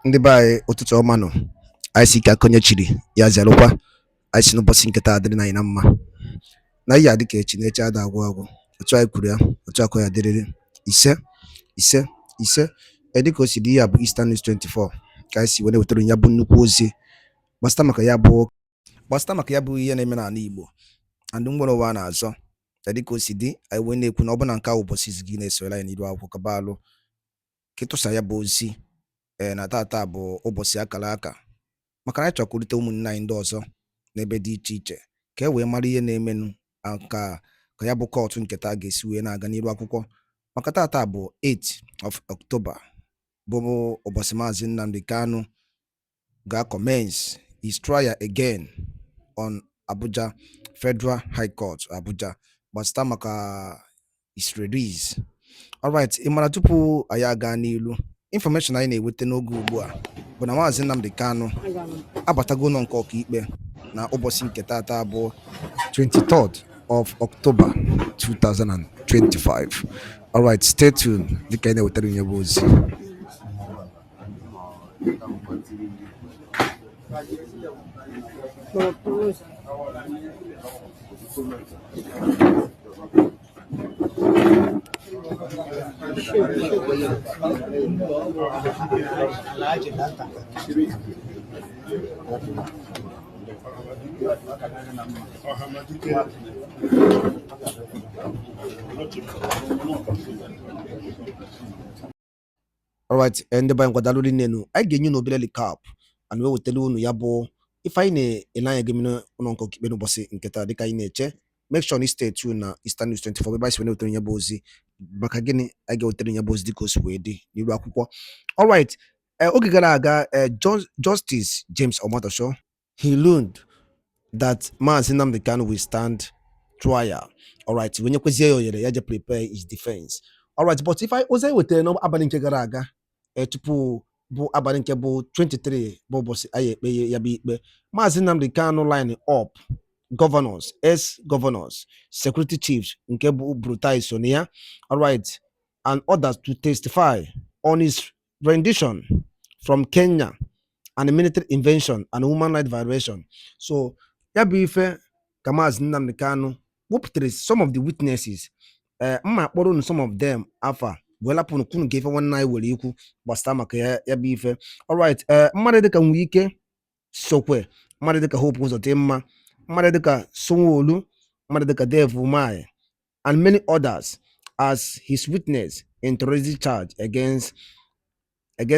Ndị be anyị ụtụtụ ọma nọ, anyị si ike akọnye chiri ya zerụkwa, anyị si n'ụbọchị nketa adịrị na anyị na mma na ihe adị ka echi na echi ada agwụ agwụ, otu anyị kwuru ya otu akọ ya dịrịrị ise ise ise. Dịka o si dị, ihe a bụ Eastern News 24 ka anyị si were wetara ya bụ nnukwu ozi gbasịta maka ya bụ ihe na-eme n'ala Igbo and nwere ụwa a na-azọ. Dịka o si dị, anyị wee na-ekwu na ọ bụ na nke a ụbọchị izi gị na-esoyere anyị n'iru akwụkwọ kabalụ ketụsa ya bụ ozi na tata bụ ụbọchị akara aka maka na anyị chọkwurịta ụmụnne anyị ndị ọzọ n'ebe dị iche iche ka e wee mara ihe na-emenụ ka ya bụ kọtụ nketa ga-esi wee na-aga n'iru akwụkwọ. Maka tata bụ 8 of October bụ ụbọchị Mazi Nnamdi Kanu ga-commence his trial again on Abuja Federal High Court Abuja gbasịta maka his release. Alright, ị mara tupu anyị aga n'ilu, information anyị na-eweta n'oge ugbu a bụ na Mazi Nnamdi Kanu abatago ụlọ nke ọkaikpe na ụbọchị nke tata bụ 23rd of October 2025. Alright, stay tuned dịka anyị na-ewetara ihe bụ ozi. Alright, ndị be anyị nkwadalụrụ nnenu, anyị ga-enye n'obere recap and wee wetara unu ya bụ ife anyị na-ele anya gị ụlọ nke ọkaikpe n'ụbọchị nketa dịka anyị na-eche. Make sure na stay tuned na Eastern News 24 ebe anyị si wee wetara ya bụ ozi maka gịnị anyị ga-ewetara ya bụ ozi dịka o si wee dị n'iru akwụkwọ. Alright, oge gara aga Justice James Omotosho, he learned that Mazi Nnamdi Kanu will stand trial. Alright, when you kwezie ya oyere ya je prepare his defense. Alright, but if I ozi wetara n'abalị nke gara aga tupu bụ abalị nke bụ 23 bụ ụbọchị anyị ekpe ya bụ ikpe, Mazi Nnamdi Kanu line up governors, ex-governors, security chiefs nke bụ Brutai Sonia, alright, and others to testify on his rendition from Kenya and military invasion and human rights violation. So ya bụ ife ka Mazi Nnamdi Kanu wepụtara some of the witnesses, mma kpọrọ some of them afa welapụnụ kwunu ka ife nwanne anyị were ikwu gbasara maka ya bụ ife. Alright, mmadụ dịka nwee ike Sokwe, mmadụ dịka Hope Uzodimma, mmadụ dịka Sanwo-Olu, mmadụ dịka Dave Umahi, and many others as his witness in terrorism charge against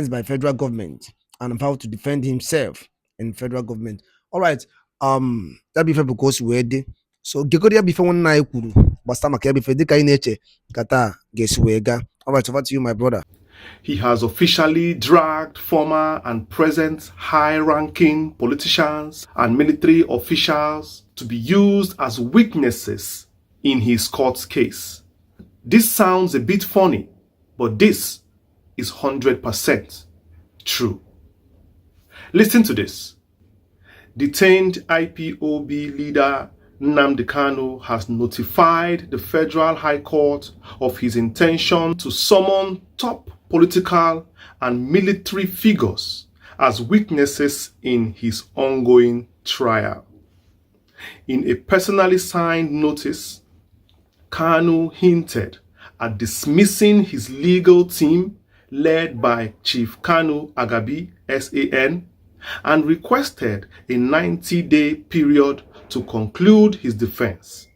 by federal government and vowed to defend himself in federal government. Alright, ya bụ ife bụ ka o si wee dị. So gegoro ya bụ ife nwanne anyị kwuru gbasara maka ya bụ ife dịka anyị na-eche ka taa ga-esi wee gaa. Alright, over to you, my brother. He has officially dragged former and present high-ranking politicians and military officials to be used as witnesses in his court case. This sounds a bit funny, but this is 100% true. Listen to this. Detained IPOB leader Nnamdi Kanu has notified the Federal High Court of his intention to summon top political and military figures as witnesses in his ongoing trial. In a personally signed notice, Kanu hinted at dismissing his legal team led by Chief Kanu Agabi, SAN, and requested a 90-day period to conclude his defense.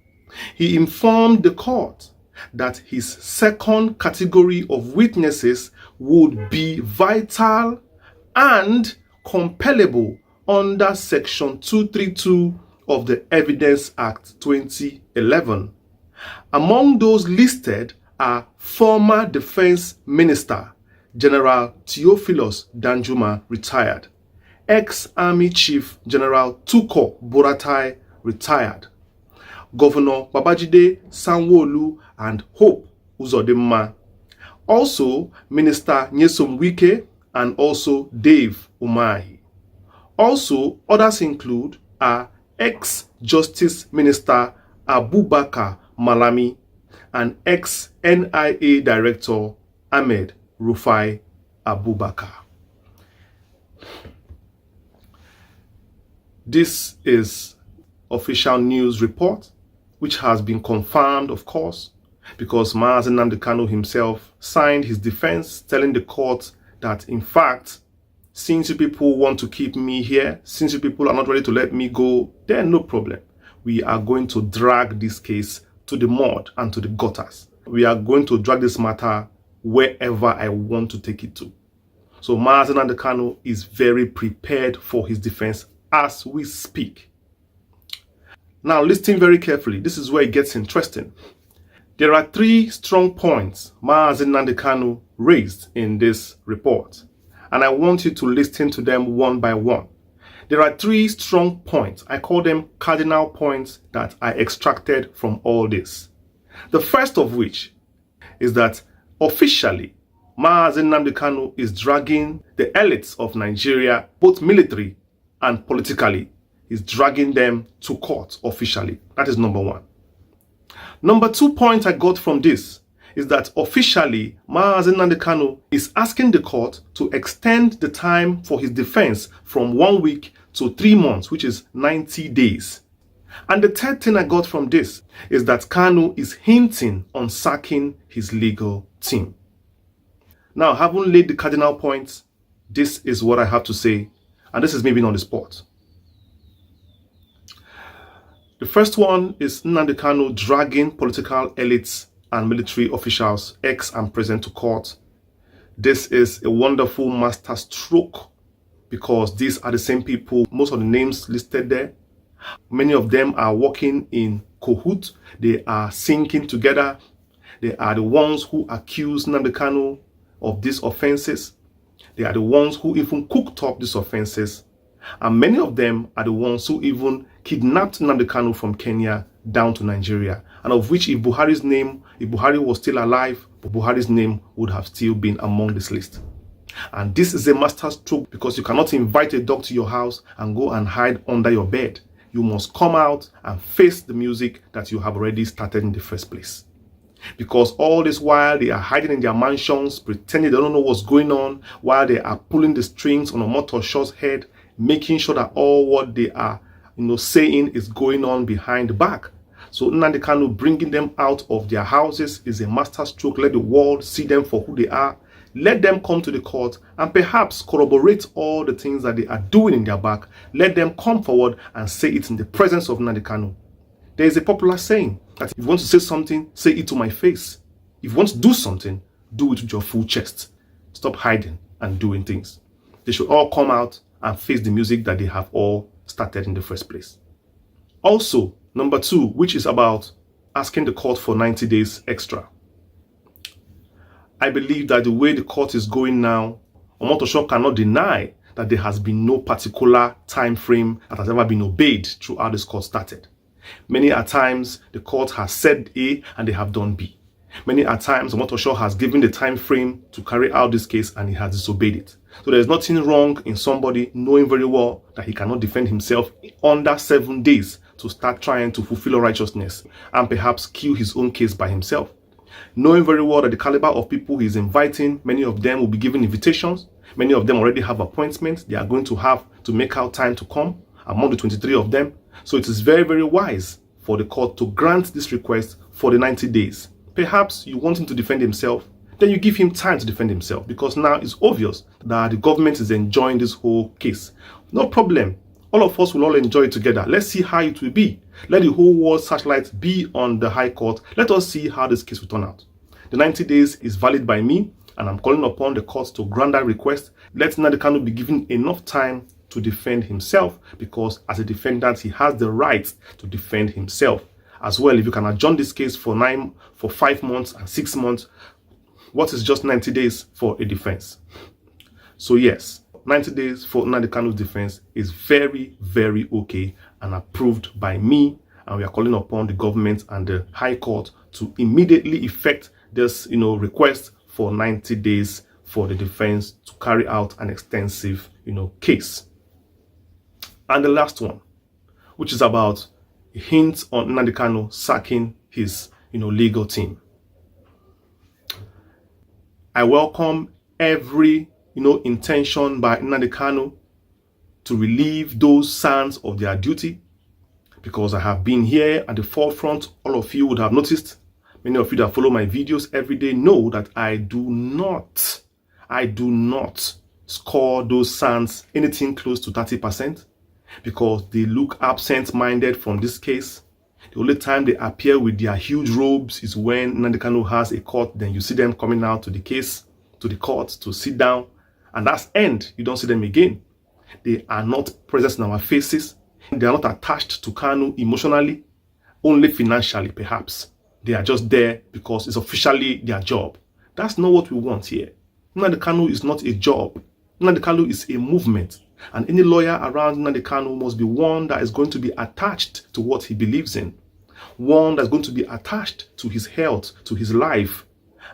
He informed the court that his second category of witnesses would be vital and compellable under Section 232 of the Evidence Act 2011. Among those listed are former Defense Minister General Theophilus Danjuma, retired, ex-Army Chief General Tuko Buratai, retired, Governor Babajide Sanwo-Olu and Hope Uzodimma, also Minister Nyesom Wike and also Dave Umahi. Also, others include ex-Justice Minister Abubakar Malami and ex-NIA Director Ahmed Rufai Abubakar. This is official news report, which has been confirmed, of course, because Mazi Nnamdi Kanu himself signed his defense, telling the court that, in fact, since you people want to keep me here, since you people are not ready to let me go, then no problem. We are going to drag this case to the mud and to the gutters. We are going to drag this matter wherever I want to take it to. So Mazi Nnamdi Kanu is very prepared for his defense as we speak. Now, listen very carefully. This is where it gets interesting. There are 3 strong points Mazi Nnamdi Kanu raised in this report, and I want you to listen to them one by one. There are 3 strong points. I call them cardinal points that I extracted from all this. The first of which is that officially, Mazi Nnamdi Kanu is dragging the elites of Nigeria, both military and politically, is dragging them to court officially. That is number 1. Number 2 point I got from this is that officially, Mazi Nnamdi Kanu is asking the court to extend the time for his defense from 1 week to 3 months, which is 90 days. And the third thing I got from this is that Kanu is hinting on sacking his legal team. Now, having laid the cardinal points, this is what I have to say, and this is me being on the spot. The first one is Nnamdi Kanu dragging political elites and military officials, ex and present, to court. This is a wonderful master stroke because these are the same people, most of the names listed there. Many of them are working in cahoot. They are syncing together. They are the ones who accuse Nnamdi Kanu of these offenses. They are the ones who even cooked up these offenses. And many of them are the ones who even kidnapped Nnamdi Kanu from Kenya down to Nigeria. And of which, if Buhari was still alive, Buhari's name would have still been among this list. And this is a master stroke because you cannot invite a dog to your house and go and hide under your bed. You must come out and face the music that you have already started in the first place. Because all this while they are hiding in their mansions, pretending they don't know what's going on, while they are pulling the strings on Omotoso's head, making sure that all what they are saying is going on behind the back. So Nnamdi Kanu bringing them out of their houses is a master stroke. Let the world see them for who they are. Let them come to the court and perhaps corroborate all the things that they are doing in their back. Let them come forward and say it in the presence of Nnamdi Kanu. There is a popular saying that if you want to say something, say it to my face. If you want to do something, do it with your full chest. Stop hiding and doing things. They should all come out and face the music that they have all started in the first place. Also, number 2, which is about asking the court for 90 days extra. I believe that the way the court is going now, Omotoso cannot deny that there has been no particular time frame that has ever been obeyed throughout this court started. Many a times, the court has said A and they have done B. Many a times, Omotoso has given the time frame to carry out this case and he has disobeyed it. So there is nothing wrong in somebody knowing very well that he cannot defend himself under 7 days to start trying to fulfill righteousness and perhaps kill his own case by himself. Knowing very well that the caliber of people he's inviting, many of them will be given invitations. Many of them already have appointments. They are going to have to make out time to come among the 23 of them. So it is very, very wise for the court to grant this request for the 90 days. Perhaps you want him to defend himself, then you give him time to defend himself because now it's obvious that the government is enjoying this whole case. No problem. All of us will all enjoy it together. Let's see how it will be. Let the whole world searchlight be on the High Court. Let us see how this case will turn out. The 90 days is valid by me, and I'm calling upon the court to grant that request. Let Nnamdi Kanu be given enough time to defend himself because as a defendant, he has the right to defend himself. As well, if you can adjourn this case for 5 months and 6 months, what is just 90 days for a defense? So yes, 90 days for Nnamdi Kanu's defense is very, very okay and approved by me. And we are calling upon the government and the High Court to immediately effect this, request for 90 days for the defense to carry out an extensive, case. And the last one, which is about a hint on Nnamdi Kanu sacking his, legal team. I welcome every, intention by Nnamdi Kanu to relieve those sons of their duty, because I have been here at the forefront. All of you would have noticed, many of you that follow my videos every day know that I do not score those sons anything close to 30%, because they look absent-minded from this case. The only time they appear with their huge robes is when Nnamdi Kanu has a court. Then you see them coming out to the case, to the court, to sit down, and that's end. You don't see them again. They are not present in our faces. They are not attached to Kanu emotionally, only financially perhaps. They are just there because it's officially their job. That's not what we want here. Nnamdi Kanu is not a job. Nnamdi Kanu is a movement. And any lawyer around Nnamdi Kanu must be one that is going to be attached to what he believes in. One that's going to be attached to his health, to his life,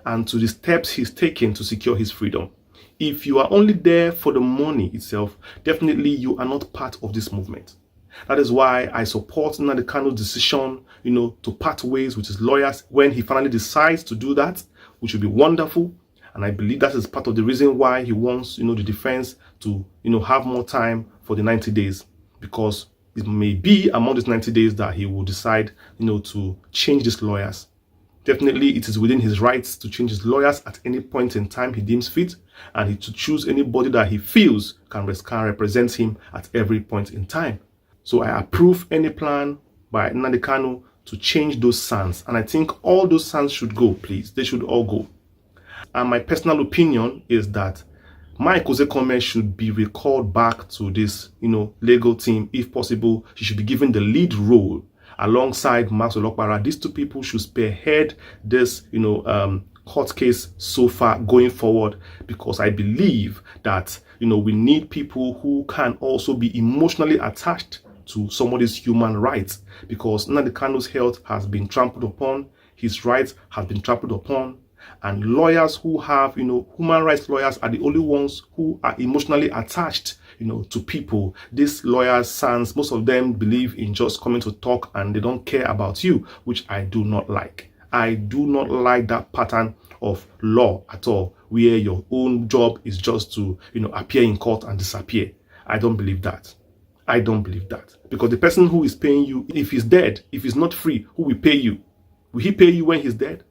and to the steps he's taken to secure his freedom. If you are only there for the money itself, definitely you are not part of this movement. That is why I support Nnamdi Kanu's decision, to part ways with his lawyers when he finally decides to do that, which would be wonderful. And I believe that is part of the reason why he wants, the defense to, have more time for the 90 days, because it may be among these 90 days that he will decide, to change these lawyers. Definitely, it is within his rights to change his lawyers at any point in time he deems fit, and to choose anybody that he feels can represent him at every point in time. So I approve any plan by Nnamdi Kanu to change those sons, and I think all those sons should go, please. They should all go. And my personal opinion is that Mike Ozekome should be recalled back to this, legal team. If possible, he should be given the lead role alongside Mazi Olokpara. These two people should spearhead this, court case so far going forward, because I believe that, we need people who can also be emotionally attached to somebody's human rights, because Nnamdi Kanu's health has been trampled upon, his rights have been trampled upon, and lawyers who have, human rights lawyers are the only ones who are emotionally attached, to people. These lawyers' sons, most of them believe in just coming to talk and they don't care about you, which I do not like. I do not like that pattern of law at all, where your own job is just to, appear in court and disappear. I don't believe that. I don't believe that. Because the person who is paying you, if he's dead, if he's not free, who will pay you? Will he pay you when he's dead?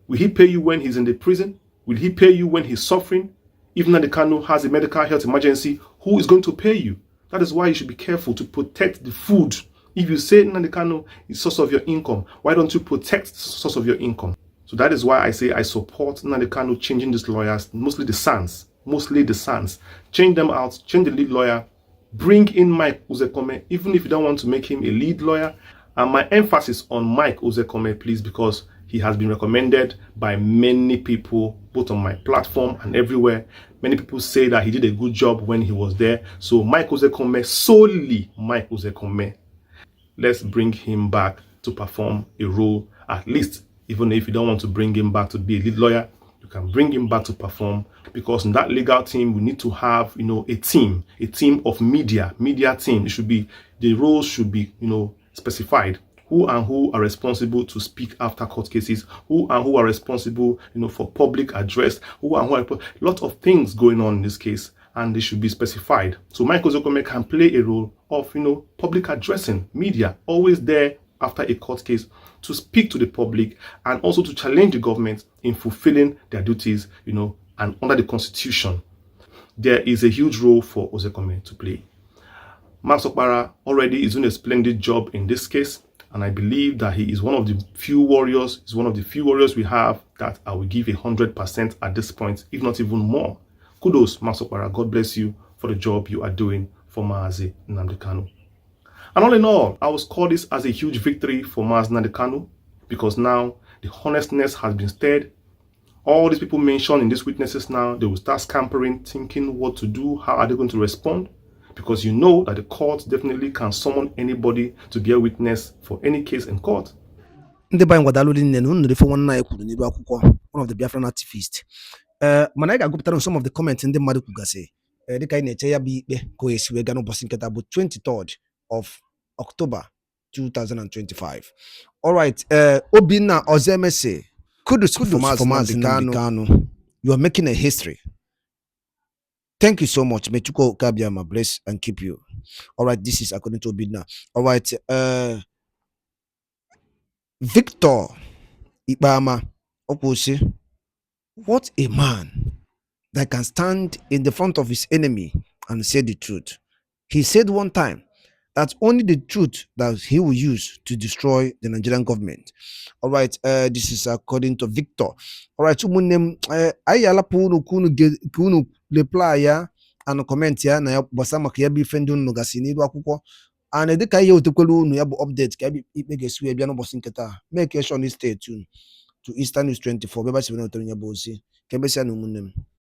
Will he pay you when he's in the prison? Will he pay you when he's suffering? If Nnamdi Kanu has a medical health emergency, who is going to pay you? That is why you should be careful to protect the food. If you say Nnamdi Kanu is source of your income, why don't you protect the source of your income? So that is why I say I support Nnamdi Kanu changing these lawyers, mostly the sons. Change them out, change the lead lawyer, bring in Mike Ozekome, even if you don't want to make him a lead lawyer. And my emphasis on Mike Ozekome, please, because he has been recommended by many people, both on my platform and everywhere. Many people say that he did a good job when he was there. So Mike Ozekome, solely Mike Ozekome, let's bring him back to perform a role, at least. Even if you don't want to bring him back to be a lead lawyer, you can bring him back to perform, because in that legal team, we need to have, a team of media team. It should be, the roles should be, specified. Who and who are responsible to speak after court cases, who and who are responsible, for public address, who and who are, lot of things going on in this case, and they should be specified. So Mike Ozekome can play a role of, public addressing, media, always there after a court case to speak to the public and also to challenge the government in fulfilling their duties, and under the Constitution. There is a huge role for Ozekome to play. Mazi Olokpara already is doing a splendid job in this case, and I believe that he is one of the few warriors, we have that I will give 100% at this point, if not even more. Kudos, Mazi Olokpara. God bless you for the job you are doing for Mazi Nnamdi Kanu. And all in all, I would call this as a huge victory for Mazi Nnamdi Kanu, because now the honestness has been stirred. All these people mentioned in these witnesses now, they will start scampering, thinking what to do, how are they going to respond? Because that the court definitely can summon anybody to bear witness for any case in court. Ndị banyị ngwadalụ dị nne unu refe nwanne anyị kwuru n'iru akwụkwọ, one of the Biafran activist. Mana anyị ga-agụpụtara some of the comments ndị mmadụ kwugasị dịka anyị na-eche ya bụ ikpe ka o esi wee gaa n'ụbọchị nketa bụ 23rd of October 2025. Alright, Obinna Ozemese, kudos for Mazi Nnamdi Kanu. You are making a history. Thank you so much. May Chuko Kabiama bless and keep you. All right, this is according to Obidna. All right, Victor Ibama Okusi, what a man that can stand in the front of his enemy and say the truth. He said one time that only the truth that he will use to destroy the Nigerian government. All right, this is according to Victor. All right, umunem ayala punu kunu reply ya and comment ya na ya basa maka ya bi friend no gasi ni akwụkwọ and dị ka ihe otekwelu unu ya bụ update ka ikpe ga-esi wee bịa n'ụbọchị nketa make sure you stay tuned to Eastern News 24 beba si na otere ya bụ ozi ka emesịa na ụmụnne m